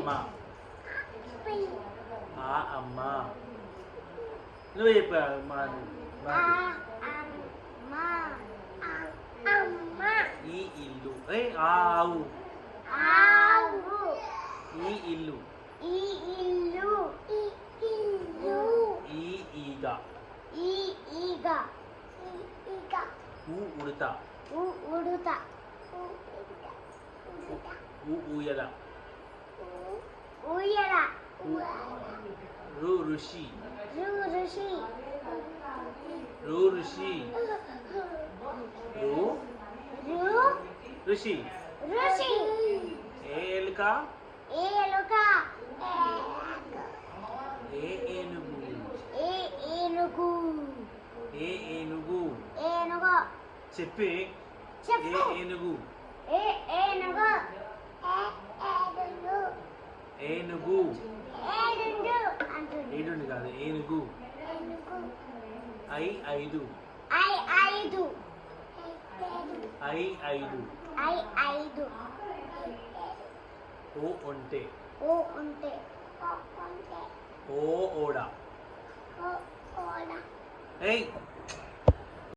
అమ్మ. ఆ అమ్మ. నువ్వు చెప్పు అమ్మ అని. ఈ ఇల్లు. ఆవు. ఈ ఇల్లు. ఈ ఈగ. ఉడత. ఊయల. ఋషి. ఋషి. ఋషి. ఎలుక. ఏనుగు. చెప్పి. ఏనుగు. ఏనుగు. ఏడుండి కాదు, ఏనుగు. ఐదు. ఓ ఒంటె. ఓ ఓడ. ఏయ్